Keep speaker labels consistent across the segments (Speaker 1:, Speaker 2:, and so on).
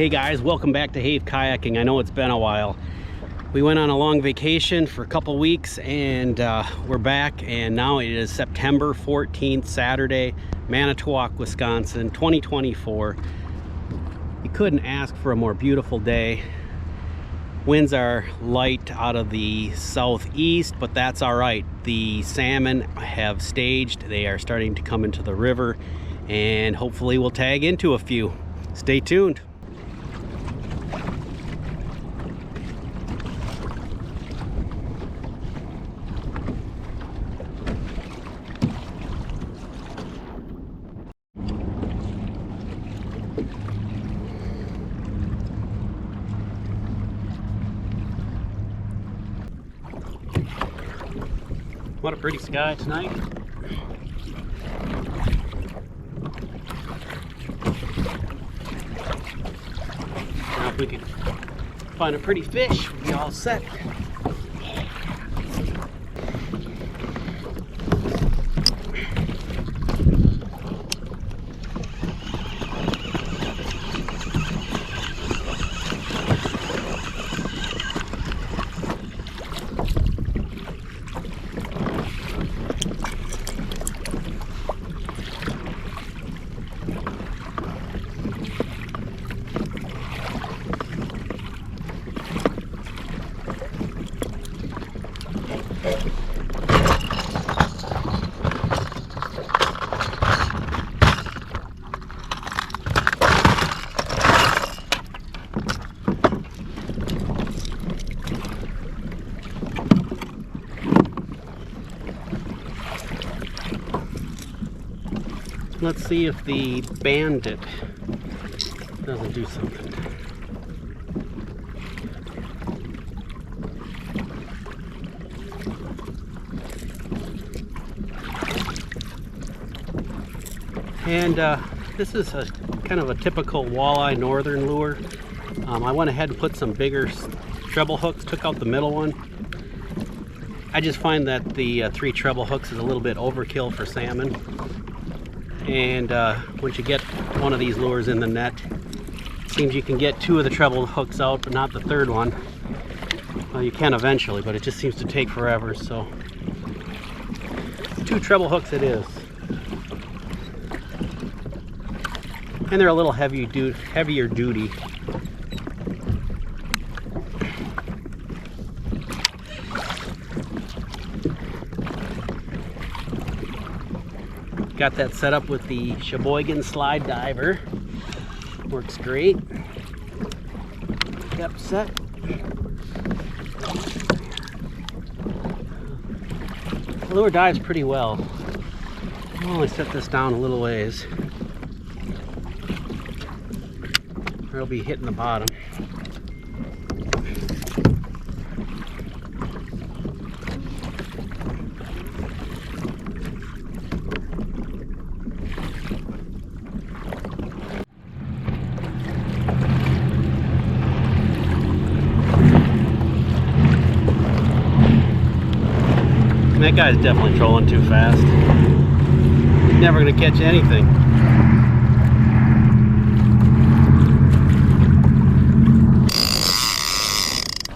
Speaker 1: Hey guys, welcome back to Have Kayaking. I know it's been a while. We went on a long vacation for a couple weeks and we're back, and now it is September 14th, Saturday, Manitowoc, Wisconsin, 2024. You couldn't ask for a more beautiful day. Winds are light out of the southeast, but that's all right. The salmon have staged. They are starting to come into the river, and hopefully we'll tag into a few. Stay tuned. What a pretty sky tonight. Now if we could find a pretty fish, we'll be all set. Let's see if the bandit doesn't do something. And this is a kind of a typical walleye northern lure. I went ahead and put some bigger treble hooks, took out the middle one. I just find that the 3 treble hooks is a little bit overkill for salmon. And once you get one of these lures in the net, it seems you can get 2 of the treble hooks out, but not the 3rd one. Well, you can eventually, but it just seems to take forever, so 2 treble hooks it is. And they're a little heavier duty. Got that set up with the Sheboygan slide diver. Works great. Yep, set. The lure dives pretty well. I'll only set this down a little ways, or it'll be hitting the bottom. That guy's definitely trolling too fast. Never gonna catch anything.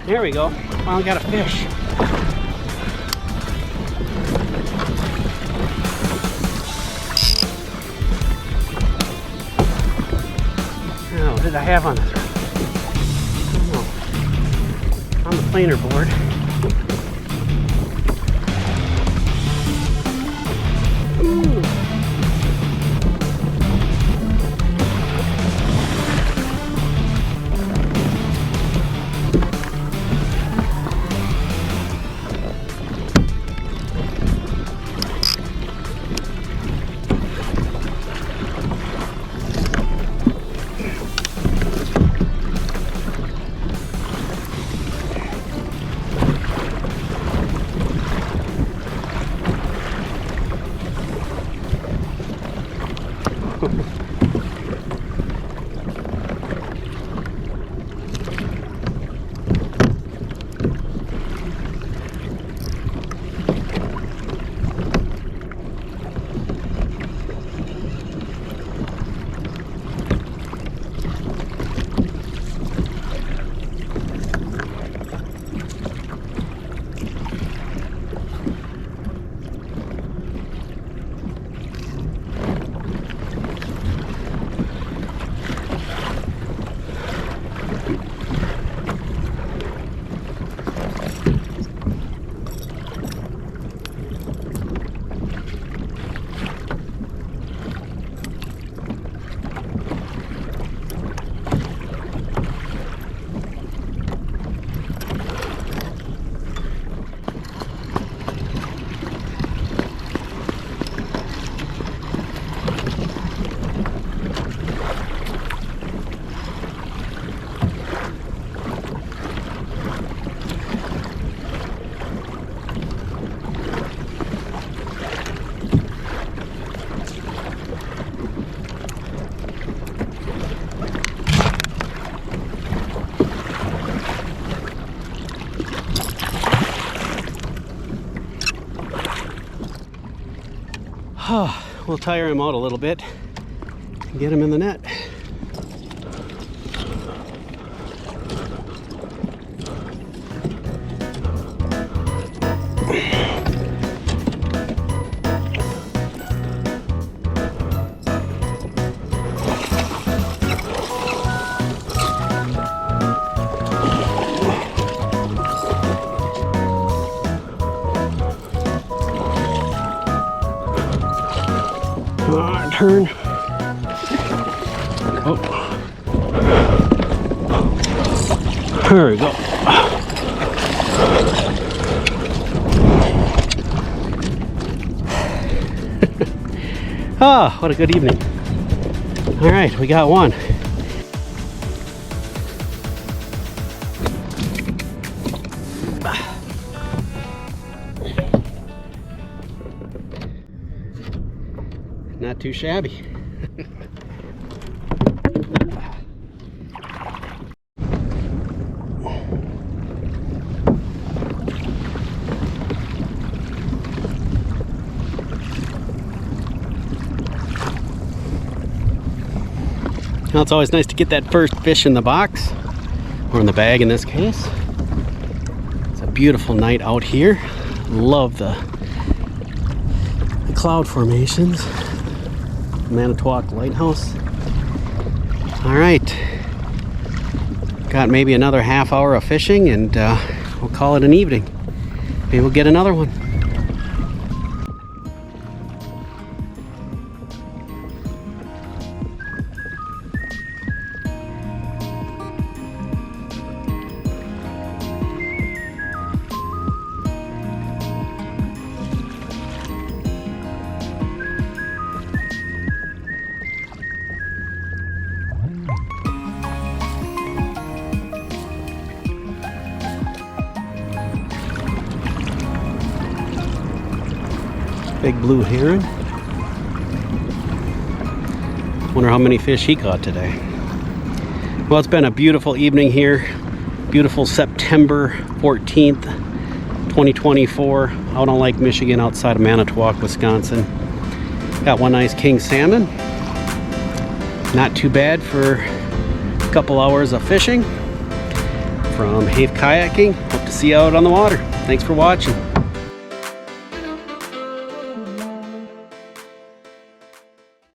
Speaker 1: There we go. Finally got a fish. Now, what did I have on this? I don't know. On the planer board. We'll tire him out a little bit and get him in the net. Turn. Oh. There we go. Ah, what a good evening. All right, we got one. Not too shabby. Now it's always nice to get that first fish in the box, or in the bag in this case. It's a beautiful night out here. Love the cloud formations. Manitowoc Lighthouse. All right, got maybe another half hour of fishing and we'll call it an evening. Maybe we'll get another one. Big blue heron. Wonder how many fish he caught today. Well, it's been a beautiful evening here. Beautiful September 14th, 2024, out on Lake Michigan outside of Manitowoc, Wisconsin. Got one nice king salmon. Not too bad for a couple hours of fishing from Kayaking. Hope to see you out on the water. Thanks for watching.